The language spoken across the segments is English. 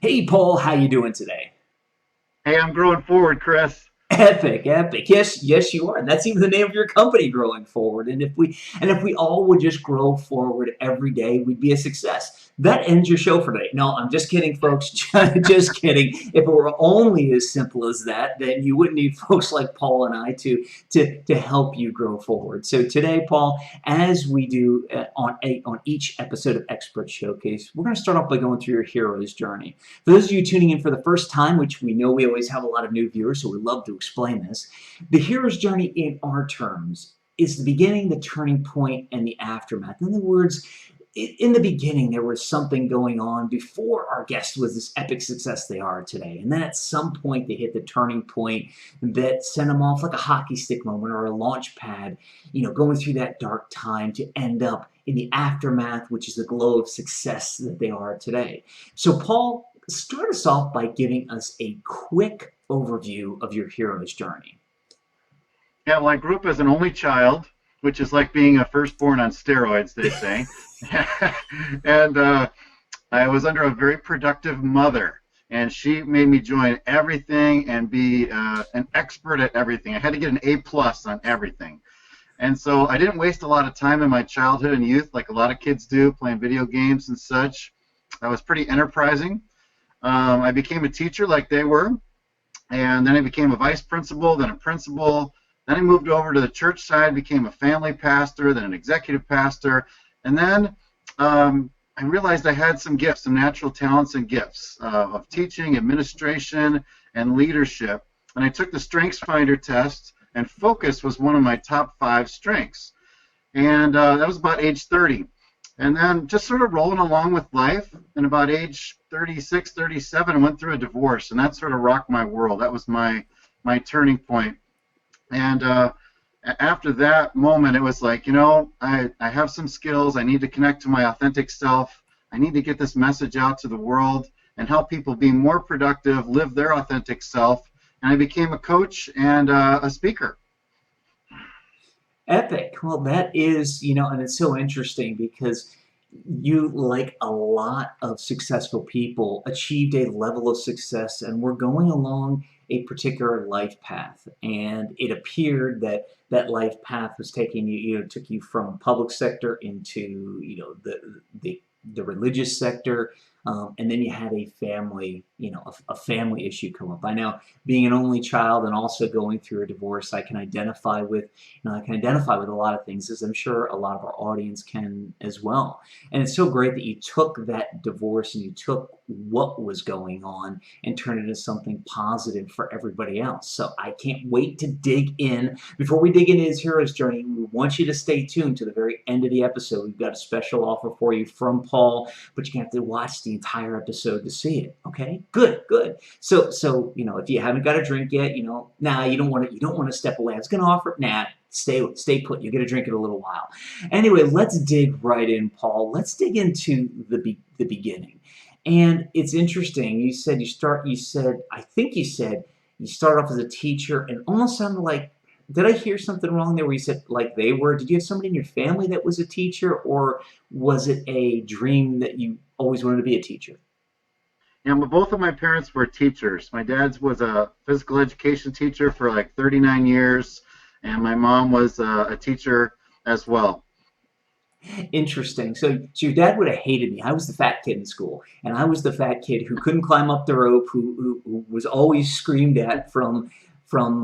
Hey Paul, how you doing today? Hey, I'm growing forward, Chris. Epic, epic. Yes, yes, you are. And that's even the name of your company, Growing Forward. And if we all would just grow forward every day, we'd be a success. That ends your show for today. No, I'm just kidding, folks. Just kidding. If it were only as simple as that, then you wouldn't need folks like Paul and I to help you grow forward. So today, Paul, as we do on each episode of Expert Showcase, we're going to start off by going through your hero's journey. For those of you tuning in for the first time, which we know we always have a lot of new viewers, so we love to explain this, the hero's journey in our terms is the beginning, the turning point, and the aftermath. In other words, in the beginning, there was something going on before our guest was this epic success they are today. And then at some point, they hit the turning point that sent them off like a hockey stick moment or a launch pad, going through that dark time to end up in the aftermath, which is the glow of success that they are today. So, Paul, start us off by giving us a quick overview of your hero's journey. Yeah, well, I grew up as an only child, which is like being a firstborn on steroids, they say. and I was under a very productive mother, and she made me join everything and be an expert at everything. I had to get an A plus on everything. And so I didn't waste a lot of time in my childhood and youth like a lot of kids do, playing video games and such. I was pretty enterprising. I became a teacher like they were. And then I became a vice principal, then a principal. Then I moved over to the church side, became a family pastor, then an executive pastor. And then I realized I had some gifts, some natural talents and gifts of teaching, administration, and leadership. And I took the Strengths Finder test, and focus was one of my top 5 strengths. And that was about age 30. And then just sort of rolling along with life, and about age 36, 37, I went through a divorce, and that sort of rocked my world. That was my turning point. And after that moment, it was like, I have some skills. I need to connect to my authentic self. I need to get this message out to the world and help people be more productive, live their authentic self. And I became a coach and a speaker. Epic. Well, that is, and it's so interesting because you, like a lot of successful people, achieved a level of success and were going along a particular life path. And it appeared that that life path was taking you, took you from public sector into, the religious sector. And then you had a family, a family issue come up. I know, being an only child and also going through a divorce, I can identify with, I can identify with a lot of things, as I'm sure a lot of our audience can as well. And it's so great that you took that divorce and you took what was going on and turned it into something positive for everybody else. So I can't wait to dig in. Before we dig into his hero's journey, we want you to stay tuned to the very end of the episode. We've got a special offer for you from Paul, but you're going to have to watch the entire episode to see it. Okay? Good, good. So if you haven't got a drink yet, nah, you don't want to step away. I was going to offer, nah, stay put. You get a drink in a little while. Anyway, let's dig right in, Paul. Let's dig into the beginning. And it's interesting. I think you said you start off as a teacher, and almost sounded like, did I hear something wrong there where you said like they were? Did you have somebody in your family that was a teacher, or was it a dream that you always wanted to be a teacher? Both of my parents were teachers. My dad was a physical education teacher for like 39 years, and my mom was a teacher as well. Interesting. So your dad would have hated me. I was the fat kid in school, and I was the fat kid who couldn't climb up the rope, who was always screamed at from from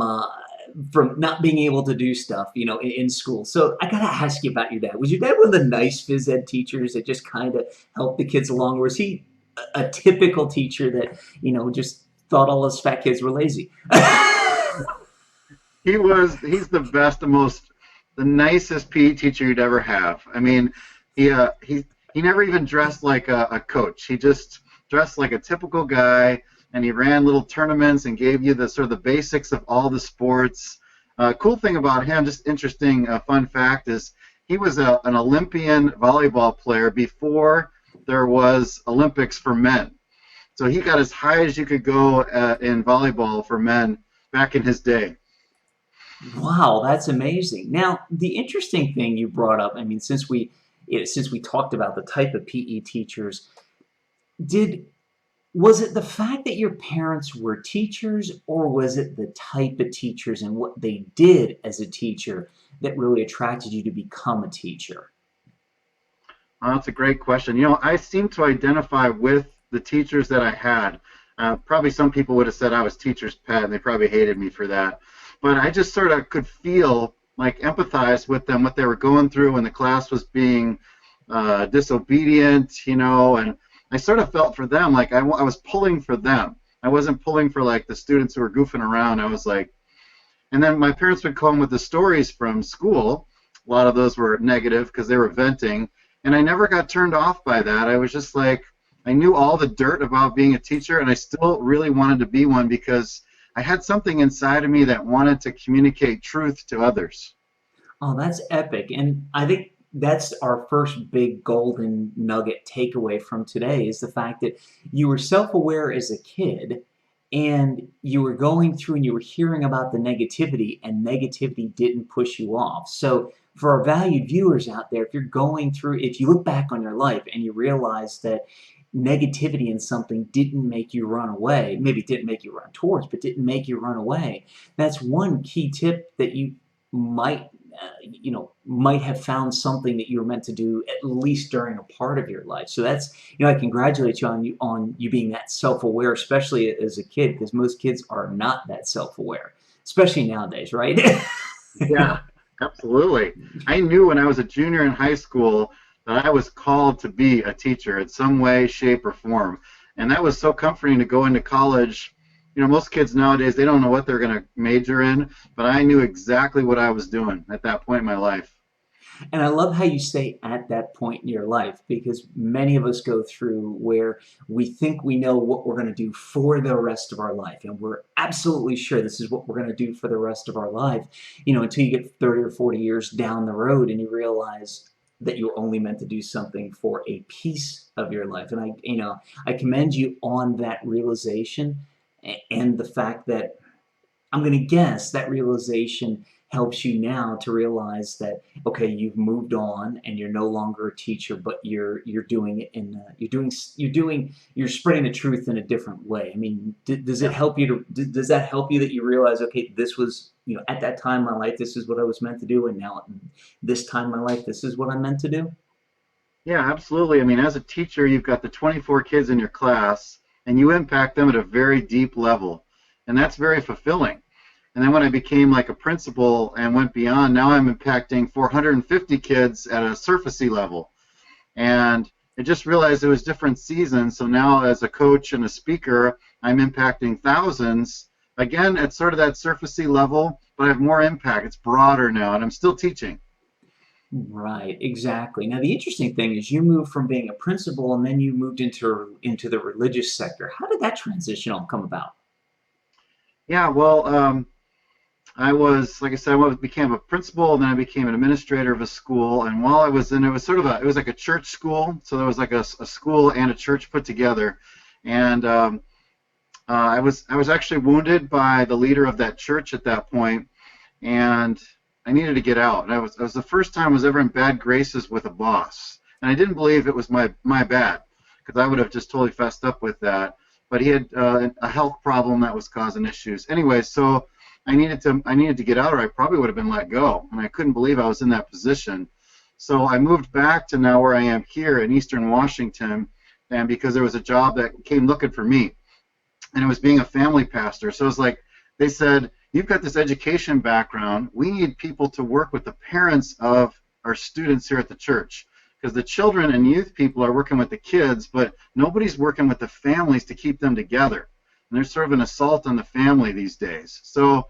not being able to do stuff, in school. So I gotta ask you about your dad. Was your dad one of the nice phys ed teachers that just kind of helped the kids along, or was he a typical teacher that just thought all us fat kids were lazy? He's the best, the nicest PE teacher you'd ever have. I mean, he never even dressed like a coach. He just dressed like a typical guy, and he ran little tournaments and gave you the sort of the basics of all the sports. Cool thing about him, just interesting fun fact, is he was an Olympian volleyball player before there was Olympics for men. So he got as high as you could go in volleyball for men back in his day. Wow, that's amazing. Now, the interesting thing you brought up, I mean, since we talked about the type of PE teachers, did Was it the fact that your parents were teachers, or was it the type of teachers and what they did as a teacher that really attracted you to become a teacher? That's a great question. I seem to identify with the teachers that I had. Probably some people would have said I was teacher's pet, and they probably hated me for that. But I just sort of could feel, like, empathize with them, what they were going through when the class was being disobedient, and I sort of felt for them, like I was pulling for them. I wasn't pulling for, like, the students who were goofing around. I was like, and then my parents would come with the stories from school. A lot of those were negative because they were venting, and I never got turned off by that. I was just like, I knew all the dirt about being a teacher, and I still really wanted to be one because I had something inside of me that wanted to communicate truth to others. Oh, that's epic. And I think that's our first big golden nugget takeaway from today is the fact that you were self-aware as a kid and you were going through and you were hearing about the negativity and negativity didn't push you off. So for our valued viewers out there, if you're going through, if you look back on your life and you realize that negativity in something didn't make you run away, maybe it didn't make you run towards, but didn't make you run away, that's one key tip that you might might have found something that you were meant to do at least during a part of your life. So that's, I congratulate you on you being that self-aware, especially as a kid, because most kids are not that self-aware, especially nowadays, right? Yeah, absolutely. I knew when I was a junior in high school that I was called to be a teacher in some way, shape, or form. And that was so comforting to go into college. Most kids nowadays, they don't know what they're going to major in, but I knew exactly what I was doing at that point in my life. And I love how you say at that point in your life, because many of us go through where we think we know what we're going to do for the rest of our life. And we're absolutely sure this is what we're going to do for the rest of our life, until you get 30 or 40 years down the road and you realize that you're only meant to do something for a piece of your life. And I commend you on that realization and the fact that I'm going to guess that realization helps you now to realize that okay, you've moved on and you're no longer a teacher, but you're doing it in you're spreading the truth in a different way. I mean, does it Yeah. help you does that help you that you realize okay, this was at that time in my life this is what I was meant to do, and now this time in my life this is what I'm meant to do? Yeah, absolutely. I mean, as a teacher, you've got the 24 kids in your class, and you impact them at a very deep level, and that's very fulfilling. And then when I became like a principal and went beyond, now I'm impacting 450 kids at a surfacey level. And I just realized it was different seasons. So now as a coach and a speaker, I'm impacting thousands. Again, at sort of that surfacey level, but I have more impact. It's broader now, and I'm still teaching. Right, exactly. Now the interesting thing is you moved from being a principal and then you moved into the religious sector. How did that transition all come about? Yeah, well, I was, like I said, became a principal, and then I became an administrator of a school. And while I was in, it was it was like a church school. So there was like a school and a church put together. And I was actually wounded by the leader of that church at that point, and I needed to get out. And it was the first time I was ever in bad graces with a boss, and I didn't believe it was my bad because I would have just totally fessed up with that. But he had a health problem that was causing issues. Anyway, so I needed to get out, or I probably would have been let go, and I couldn't believe I was in that position. So I moved back to now where I am here in Eastern Washington, and because there was a job that came looking for me, and it was being a family pastor. So it was like they said, you've got this education background. We need people to work with the parents of our students here at the church, because the children and youth people are working with the kids, but nobody's working with the families to keep them together. And there's sort of an assault on the family these days. So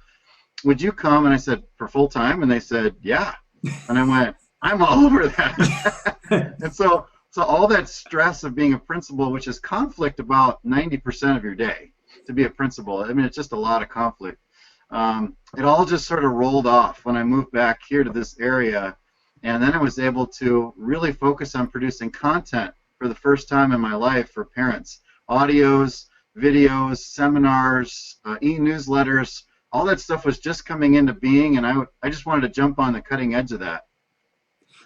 would you come? And I said, for full time? And they said, yeah. And I went, I'm all over that. And so all that stress of being a principal, which is conflict about 90% of your day to be a principal. I mean, it's just a lot of conflict. It all just sort of rolled off when I moved back here to this area. And then I was able to really focus on producing content for the first time in my life for parents. Audios, videos, seminars, e-newsletters, all that stuff was just coming into being, and I just wanted to jump on the cutting edge of that.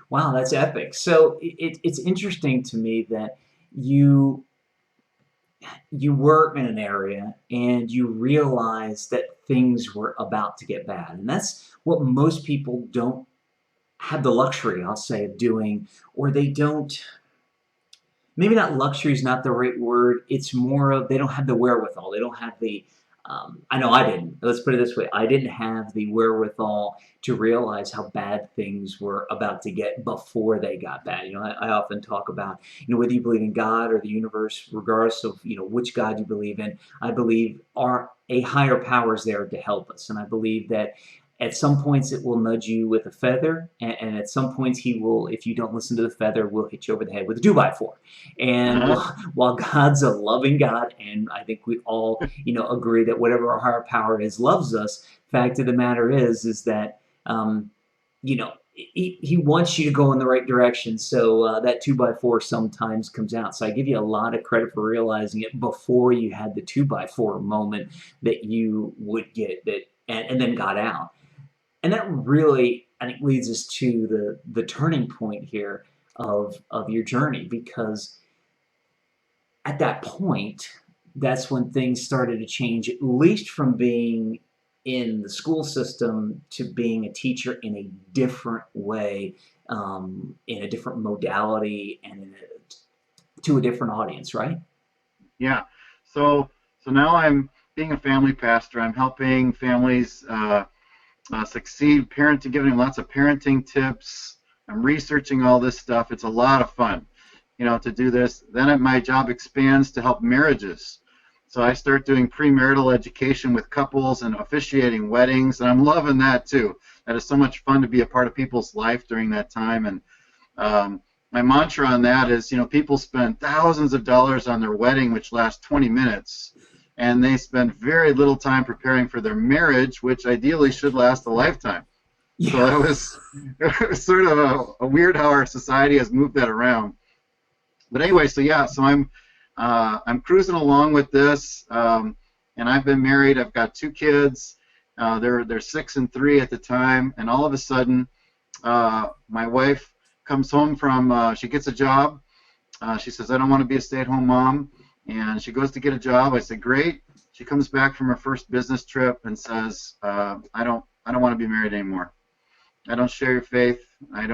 Wow, that's epic. So it's interesting to me that you you were in an area and you realized that things were about to get bad. And that's what most people don't have the luxury, I'll say, of doing, or they don't, maybe not luxury is not the right word. It's more of they don't have the wherewithal. They don't have the, I know I didn't. Let's put it this way. I didn't have the wherewithal to realize how bad things were about to get before they got bad. I often talk about, whether you believe in God or the universe, regardless of, which God you believe in, I believe a higher power is there to help us. And I believe that at some points it will nudge you with a feather, and at some points he will, if you don't listen to the feather, will hit you over the head with a 2x4. And Uh-huh. while God's a loving God, and I think we all, agree that whatever our higher power is loves us, fact of the matter is that, he wants you to go in the right direction. So that 2x4 sometimes comes out. So I give you a lot of credit for realizing it before you had the 2x4 moment that you would get that, and then got out. And that really, I think, leads us to the turning point here of your journey, because at that point, that's when things started to change, at least from being in the school system to being a teacher in a different way, in a different modality, and to a different audience, right? Yeah. So now I'm being a family pastor. I'm helping families succeed, parenting, giving them lots of parenting tips. I'm researching all this stuff. It's a lot of fun, to do this. Then my job expands to help marriages. So I start doing premarital education with couples and officiating weddings, and I'm loving that too. That is so much fun to be a part of people's life during that time. And my mantra on that is, people spend thousands of dollars on their wedding, which lasts 20 minutes, and they spend very little time preparing for their marriage, which ideally should last a lifetime. So Yeah. it was sort of a weird how our society has moved that around. But anyway, so yeah, so I'm cruising along with this, and I've been married. I've got 2 kids. They're 6 and 3 at the time, and all of a sudden, my wife comes home from she gets a job. She says, I don't want to be a stay-at-home mom, and she goes to get a job. I said, great. She comes back from her first business trip and says, I don't want to be married anymore. I don't share your faith. I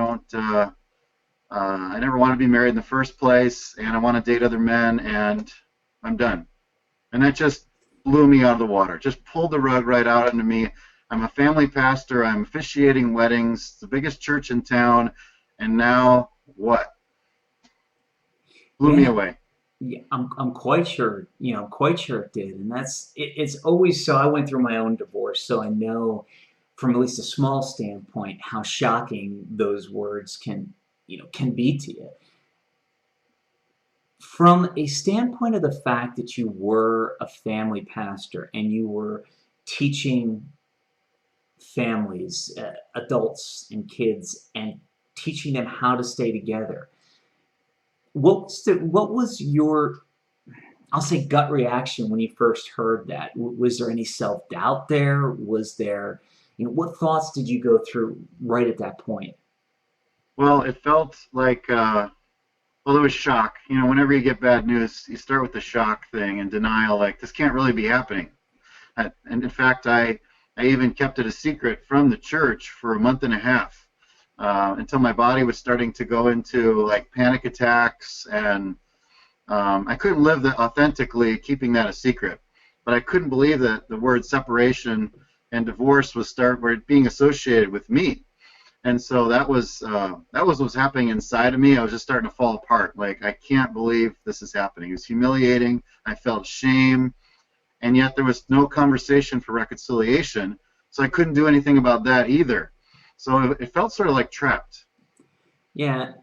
never want to be married in the first place, and I want to date other men, and I'm done. And that just blew me out of the water. Just pulled the rug right out into me. I'm a family pastor. I'm officiating weddings. It's the biggest church in town, and now what? Blew me Yeah. away. Yeah, I'm quite sure, I'm quite sure it did. And it's always so. I went through my own divorce, so I know from at least a small standpoint how shocking those words can be to you. From a standpoint of the fact that you were a family pastor and you were teaching families, adults and kids, and teaching them how to stay together, what was your, I'll say, gut reaction when you first heard that? Was there any self doubt there? Was there, what thoughts did you go through right at that point? Well, it felt like, well, there was shock. Whenever you get bad news, you start with the shock thing and denial, like, this can't really be happening. And in fact, I even kept it a secret from the church for a month and a half, until my body was starting to go into like panic attacks, and I couldn't live authentically keeping that a secret. But I couldn't believe that the word separation and divorce were being associated with me. And so that was what was happening inside of me. I was just starting to fall apart. Like, I can't believe this is happening. It was humiliating. I felt shame, and yet there was no conversation for reconciliation. So I couldn't do anything about that either. So it felt sort of like trapped. Yeah,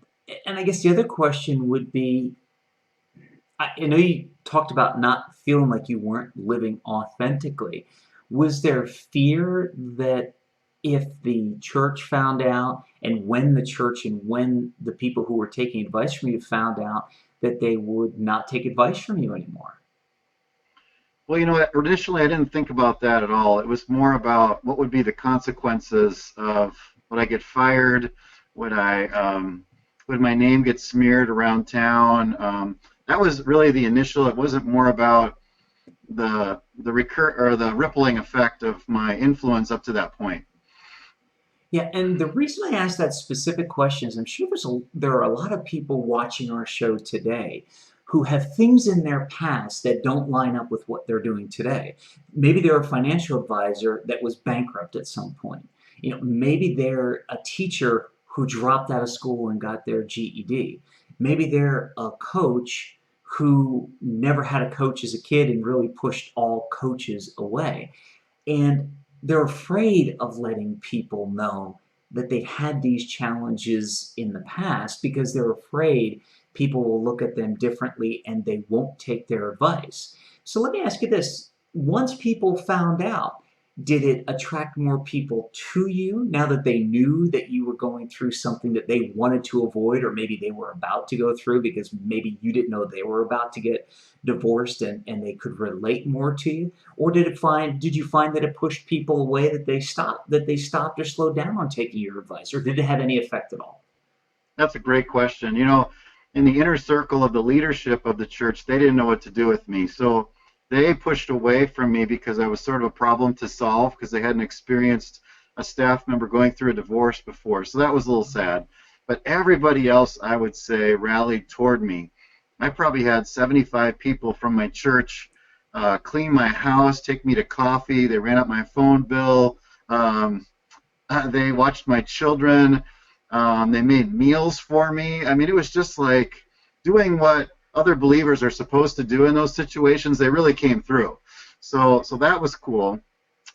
and I guess the other question would be, I know you talked about not feeling like you weren't living authentically. Was there fear that if the church found out, and when the church and when the people who were taking advice from you found out, that they would not take advice from you anymore? Well, initially I didn't think about that at all. It was more about what would be the consequences of, would I get fired? Would I would my name get smeared around town? that was really the initial. It wasn't more about the rippling effect of my influence up to that point. Yeah, and the reason I asked that specific question is I'm sure there are a lot of people watching our show today who have things in their past that don't line up with what they're doing today. Maybe they're a financial advisor that was bankrupt at some point. Maybe they're a teacher who dropped out of school and got their GED. Maybe they're a coach who never had a coach as a kid and really pushed all coaches away. And they're afraid of letting people know that they've had these challenges in the past because they're afraid people will look at them differently and they won't take their advice. So let me ask you this. Once people found out, did it attract more people to you now that they knew that you were going through something that they wanted to avoid, or maybe they were about to go through because maybe you didn't know they were about to get divorced and they could relate more to you? Or did you find that it pushed people away, that they stopped or slowed down on taking your advice, or did it have any effect at all? That's a great question. In the inner circle of the leadership of the church, they didn't know what to do with me. So they pushed away from me because I was sort of a problem to solve because they hadn't experienced a staff member going through a divorce before. So that was a little sad. But everybody else, I would say, rallied toward me. I probably had 75 people from my church clean my house, take me to coffee. They ran up my phone bill. They watched my children. They made meals for me. I mean, it was just like doing what other believers are supposed to do in those situations. They really came through. So that was cool.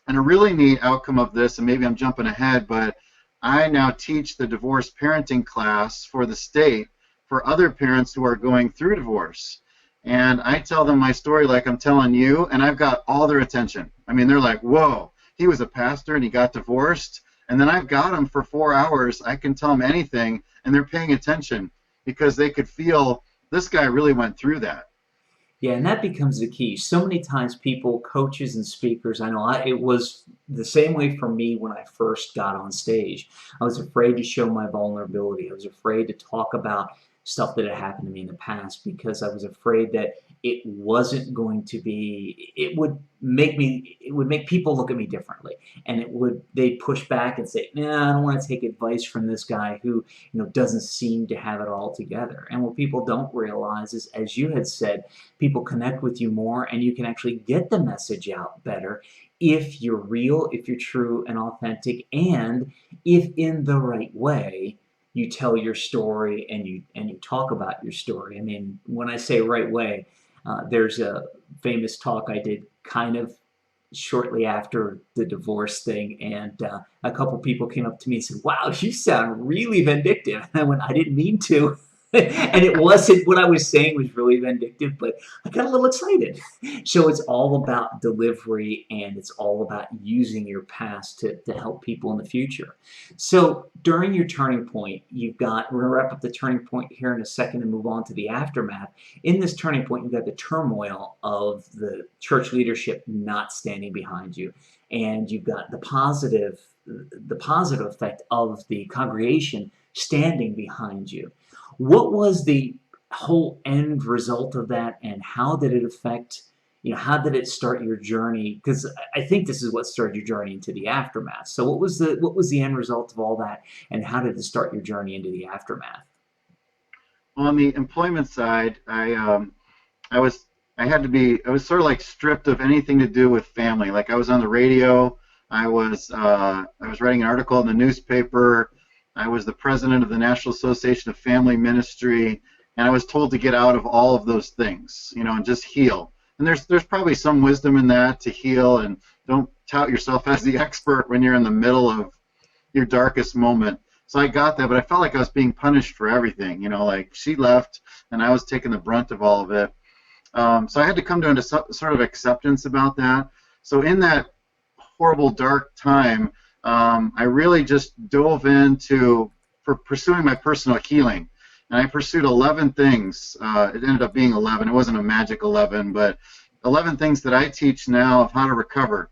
And a really neat outcome of this, and maybe I'm jumping ahead, but I now teach the divorce parenting class for the state for other parents who are going through divorce. And I tell them my story like I'm telling you, and I've got all their attention. I mean, they're like, whoa, he was a pastor and he got divorced. And then I've got them for 4 hours. I can tell them anything, and they're paying attention because they could feel this guy really went through that. Yeah, and that becomes the key. So many times people, coaches and speakers, I know it was the same way for me when I first got on stage. I was afraid to show my vulnerability. I was afraid to talk about stuff that had happened to me in the past because I was afraid that it wasn't going to be, it would make people look at me differently. And they'd push back and say, nah, I don't want to take advice from this guy who, doesn't seem to have it all together. And what people don't realize is, as you had said, people connect with you more and you can actually get the message out better if you're real, if you're true and authentic, and if in the right way you tell your story and you talk about your story. I mean, when I say right way, there's a famous talk I did kind of shortly after the divorce thing, and a couple people came up to me and said, "Wow, you sound really vindictive." And I went, "I didn't mean to." And it wasn't, what I was saying was really vindictive, but I got a little excited. So it's all about delivery, and it's all about using your past to help people in the future. So during your turning point, we're going to wrap up the turning point here in a second and move on to the aftermath. In this turning point, you've got the turmoil of the church leadership not standing behind you, and you've got the positive effect of the congregation standing behind you. What was the whole end result of that, and how did it affect, how did it start your journey? Because I think this is what started your journey into the aftermath. So what was the end result of all that, and how did it start your journey into the aftermath? On the employment side, I was I was sort of like stripped of anything to do with family. Like I was on the radio, I was writing an article in the newspaper. I was the president of the National Association of Family Ministry, and I was told to get out of all of those things, and just heal. And there's probably some wisdom in that, to heal and don't tout yourself as the expert when you're in the middle of your darkest moment. So I got that, but I felt like I was being punished for everything. Like she left, and I was taking the brunt of all of it. So I had to come to a sort of acceptance about that. So in that horrible, dark time, I really just dove into pursuing my personal healing. And I pursued 11 things. It ended up being 11. It wasn't a magic 11, but 11 things that I teach now of how to recover.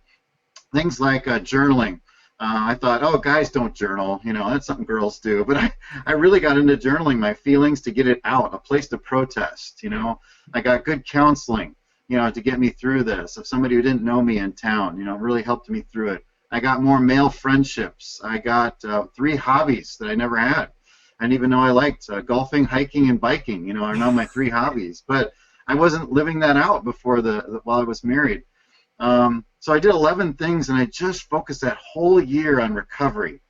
Things like journaling. I thought, oh, guys don't journal, that's something girls do. But I really got into journaling my feelings to get it out, a place to protest. I got good counseling, to get me through this. Of somebody who didn't know me in town, really helped me through it. I got more male friendships. I got 3 hobbies that I never had. I didn't even know I liked golfing, hiking, and biking. Are now my 3 hobbies. But I wasn't living that out before while I was married. So I did 11 things, and I just focused that whole year on recovery.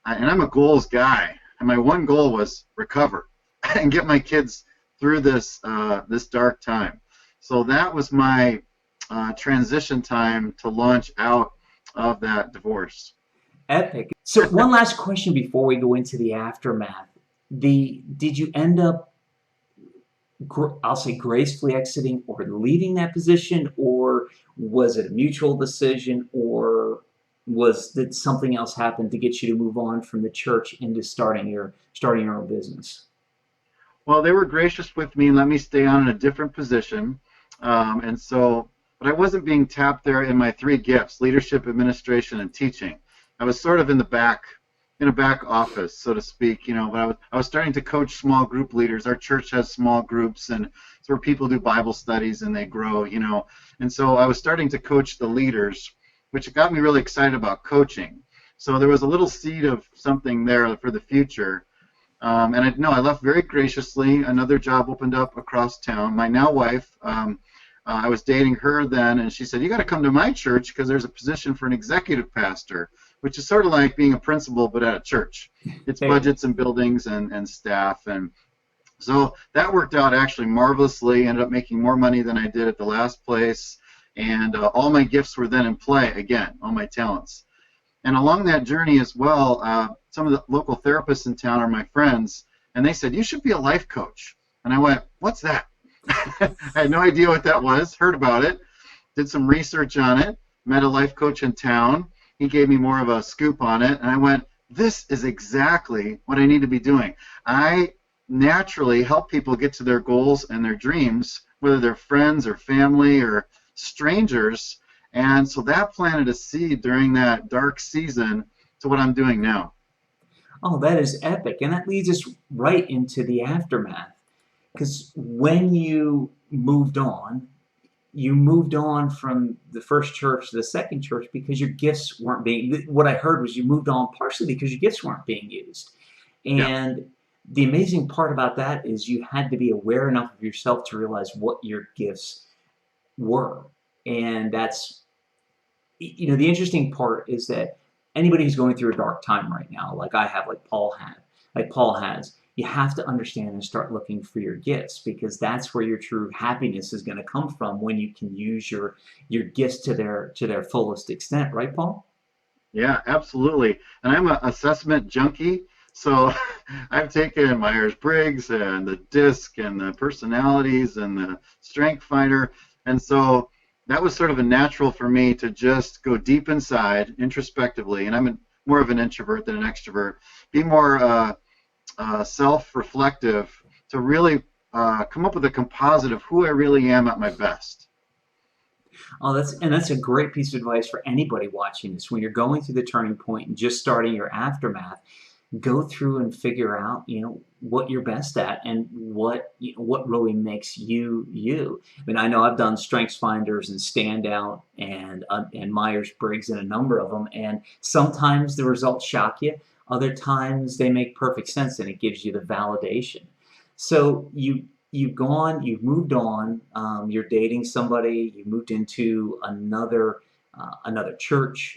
And I'm a goals guy, and my one goal was recover and get my kids through this dark time. So that was my transition time to launch out of that divorce. Epic. So one last question before we go into the aftermath. Did you end up, I'll say, gracefully exiting or leaving that position, or was it a mutual decision, or did something else happen to get you to move on from the church into starting your own business? Well, they were gracious with me and let me stay on in a different position, but I wasn't being tapped there in my 3 gifts: leadership, administration, and teaching. I was sort of in a back office, so to speak, but I was starting to coach small group leaders. Our church has small groups, and it's where people do Bible studies and they grow, and so I was starting to coach the leaders, which got me really excited about coaching. So there was a little seed of something there for the future. And I left very graciously. Another job opened up across town. My now wife, I was dating her then, and she said, "You got to come to my church because there's a position for an executive pastor," which is sort of like being a principal but at a church. It's budgets and buildings and staff. And so that worked out actually marvelously. Ended up making more money than I did at the last place. And all my gifts were then in play again, all my talents. And along that journey as well, some of the local therapists in town are my friends, and they said, "You should be a life coach." And I went, "What's that?" I had no idea what that was, heard about it, did some research on it, met a life coach in town. He gave me more of a scoop on it, and I went, "This is exactly what I need to be doing." I naturally help people get to their goals and their dreams, whether they're friends or family or strangers. And so that planted a seed during that dark season to what I'm doing now. Oh, that is epic. And that leads us right into the aftermath. Because when you moved on from the first church to the second church because your gifts weren't being, what I heard was you moved on partially because your gifts weren't being used. Yeah. And the amazing part about that is you had to be aware enough of yourself to realize what your gifts were. And that's, the interesting part is that anybody who's going through a dark time right now, like I have, like Paul has, you have to understand and start looking for your gifts, because that's where your true happiness is going to come from, when you can use your gifts to their fullest extent, right, Paul? Yeah, absolutely. And I'm an assessment junkie, so I've taken Myers-Briggs and the DISC and the personalities and the Strength Finder, and so that was sort of a natural for me to just go deep inside, introspectively, and I'm more of an introvert than an extrovert, be more self-reflective to really come up with a composite of who I really am at my best. Oh, that's a great piece of advice for anybody watching this. When you're going through the turning point and just starting your aftermath, go through and figure out, what you're best at and what really makes you you. I mean, I know I've done Strengths Finders and Standout and Myers-Briggs and a number of them, and sometimes the results shock you. Other times they make perfect sense and it gives you the validation. So you've moved on, you're dating somebody, you moved into another church,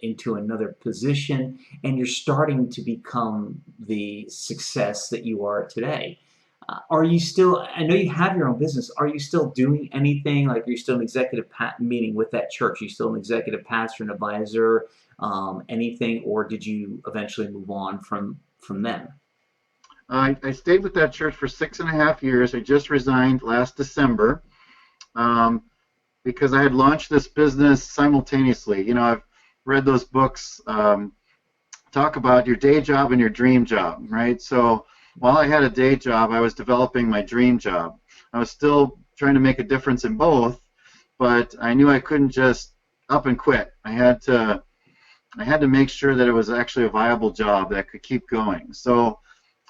into another position, and you're starting to become the success that you are today. Are you still, I know you have your own business, are you still doing anything? Like, are you still an executive, meaning with that church, are you still an executive pastor and advisor, anything, or did you eventually move on from them? I stayed with that church for 6.5 years. I just resigned last December. Because I had launched this business simultaneously. I've read those books, talk about your day job and your dream job, right? So while I had a day job, I was developing my dream job. I was still trying to make a difference in both, but I knew I couldn't just up and quit. I had to I had to make sure that it was actually a viable job that could keep going. So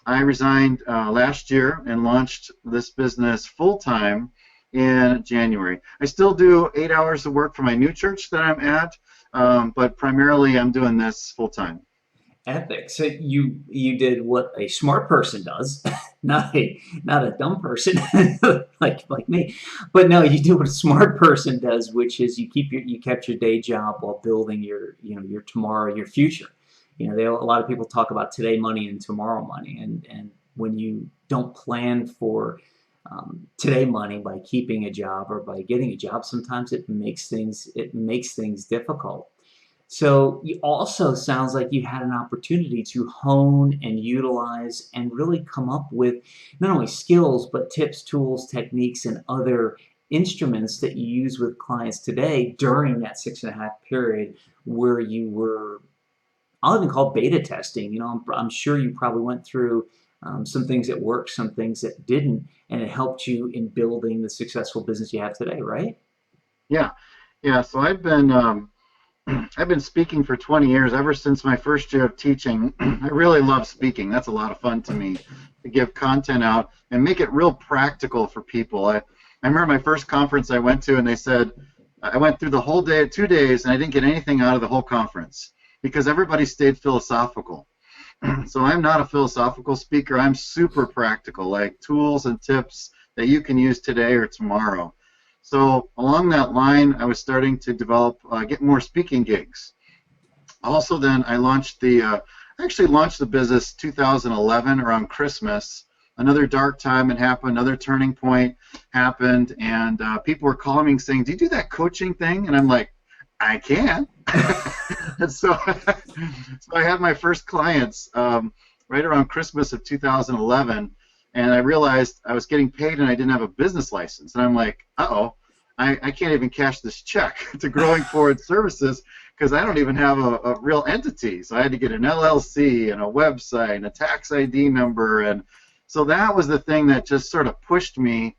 I resigned last year and launched this business full-time in January. I still do 8 hours of work for my new church that I'm at, but primarily I'm doing this full-time. Epic. So you did what a smart person does, not a dumb person like me, but no, you do what a smart person does, which is you kept your day job while building your your tomorrow, your future. A lot of people talk about today money and tomorrow money, and when you don't plan for today money by keeping a job or by getting a job, sometimes it makes things difficult. So you also sounds like you had an opportunity to hone and utilize and really come up with not only skills, but tips, tools, techniques, and other instruments that you use with clients today during that 6.5 period where you were, I'll even call beta testing. I'm sure you probably went through some things that worked, some things that didn't, and it helped you in building the successful business you have today, right? Yeah, yeah. So I've been speaking for 20 years, ever since my first year of teaching. I really love speaking. That's a lot of fun to me, to give content out and make it real practical for people. I remember my first conference I went to, and they said, I went through the whole day, 2 days, and I didn't get anything out of the whole conference because everybody stayed philosophical. So I'm not a philosophical speaker. I'm super practical, like tools and tips that you can use today or tomorrow. So along that line, I was starting to develop, get more speaking gigs. Also, then I actually launched the business 2011 around Christmas. Another dark time had happened, another turning point happened, and people were calling me saying, "Do you do that coaching thing?" And I'm like, "I can." And so I had my first clients right around Christmas of 2011, and I realized I was getting paid and I didn't have a business license. And I'm like, uh-oh, I can't even cash this check to Growing Forward Services because I don't even have a real entity. So I had to get an LLC and a website and a tax ID number. And so that was the thing that just sort of pushed me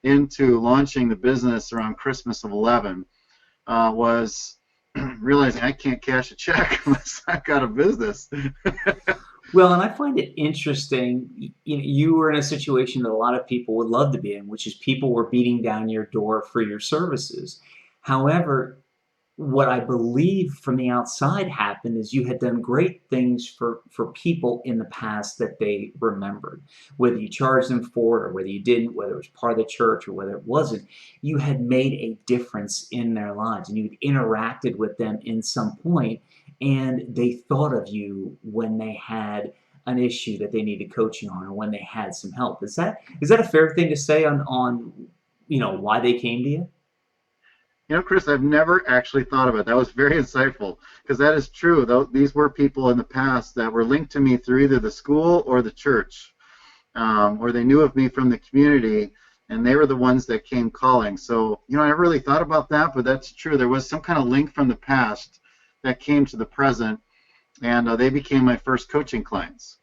into launching the business around Christmas of 11, was realizing I can't cash a check unless I've got a business. Well, and I find it interesting. You were in a situation that a lot of people would love to be in, which is people were beating down your door for your services. However, what I believe from the outside happened is you had done great things for people in the past that they remembered. Whether you charged them for it or whether you didn't, whether it was part of the church or whether it wasn't, you had made a difference in their lives and you'd interacted with them in some point, and they thought of you when they had an issue that they needed coaching on or when they had some help. Is that a fair thing to say on why they came to you? Chris, I've never actually thought of it. That was very insightful because that is true. These were people in the past that were linked to me through either the school or the church, or they knew of me from the community, and they were the ones that came calling. So, I never really thought about that, but that's true. There was some kind of link from the past that came to the present, and they became my first coaching clients.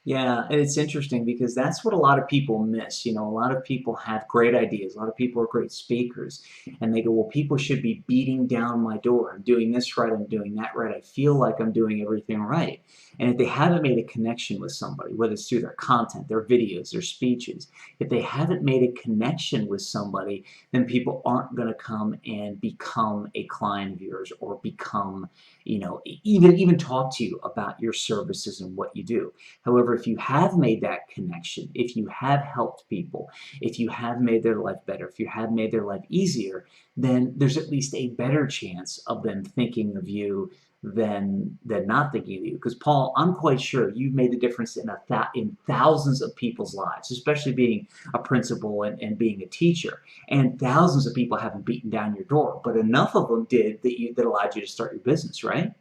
Yeah, and it's interesting because that's what a lot of people miss. A lot of people have great ideas. A lot of people are great speakers. And they go, well, people should be beating down my door. I'm doing this right. I'm doing that right. I feel like I'm doing everything right. And if they haven't made a connection with somebody, whether it's through their content, their videos, their speeches, if they haven't made a connection with somebody, then people aren't going to come and become a client of yours or become, even talk to you about your services and what you do. However, if you have made that connection, if you have helped people, if you have made their life better, if you have made their life easier, then there's at least a better chance of them thinking of you than not thinking of you. Because Paul, I'm quite sure you've made the difference in thousands of people's lives, especially being a principal and being a teacher. And thousands of people haven't beaten down your door, but enough of them did that allowed you to start your business, right?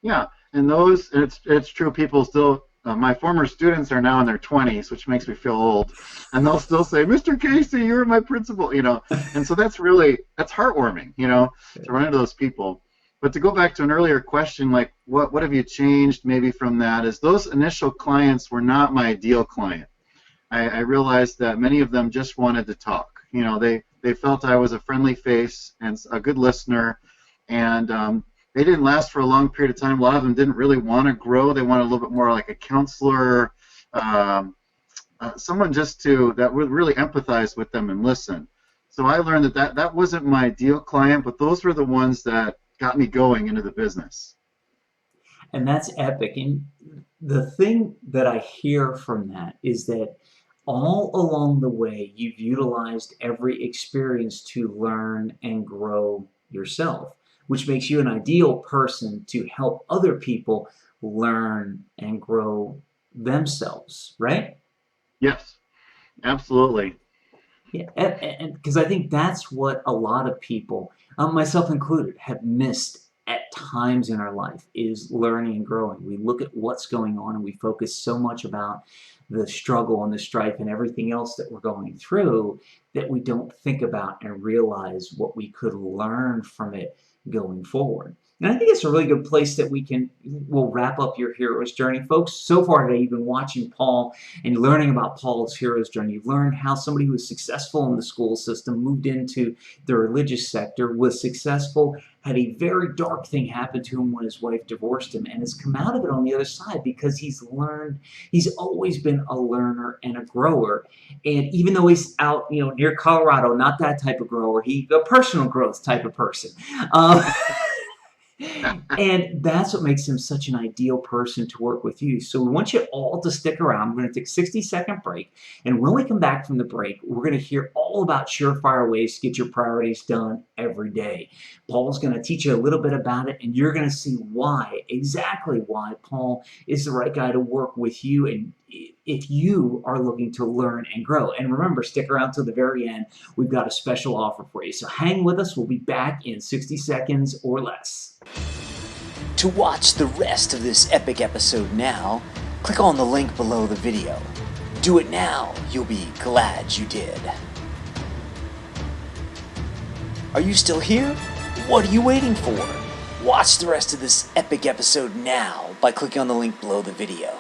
Yeah, and it's true. People still, my former students are now in their 20s, which makes me feel old, and they'll still say, "Mr. Casey, you were my principal," and so that's heartwarming, to run into those people. But to go back to an earlier question, like what have you changed maybe from that, is those initial clients were not my ideal client. I realized that many of them just wanted to talk. They felt I was a friendly face and a good listener, and they didn't last for a long period of time. A lot of them didn't really want to grow. They wanted a little bit more like a counselor, um, someone just to that would really empathize with them and listen. So I learned that wasn't my ideal client, but those were the ones that got me going into the business. And that's epic. And the thing that I hear from that is that all along the way, you've utilized every experience to learn and grow yourself, which makes you an ideal person to help other people learn and grow themselves, right? Yes, absolutely. Yeah, and because I think that's what a lot of people, myself included, have missed at times in our life is learning and growing. We look at what's going on and we focus so much about the struggle and the strife and everything else that we're going through that we don't think about and realize what we could learn from it going forward. And I think it's a really good place that we'll wrap up your hero's journey, folks. So far today, you've been watching Paul and learning about Paul's hero's journey. You've learned how somebody who was successful in the school system moved into the religious sector, was successful, had a very dark thing happen to him when his wife divorced him, and has come out of it on the other side because he's learned, he's always been a learner and a grower. And even though he's out, near Colorado, not that type of grower, he's a personal growth type of person. Um, And that's what makes him such an ideal person to work with you. So we want you all to stick around. We're going to take a 60-second break. And when we come back from the break, we're going to hear all about surefire ways to get your priorities done every day. Paul's going to teach you a little bit about it, and you're going to see why, exactly why Paul is the right guy to work with you and if you are looking to learn and grow. And remember, stick around till the very end. We've got a special offer for you. So hang with us. We'll be back in 60 seconds or less. To watch the rest of this epic episode now, click on the link below the video. Do it now, you'll be glad you did. Are you still here? What are you waiting for? Watch the rest of this epic episode now by clicking on the link below the video.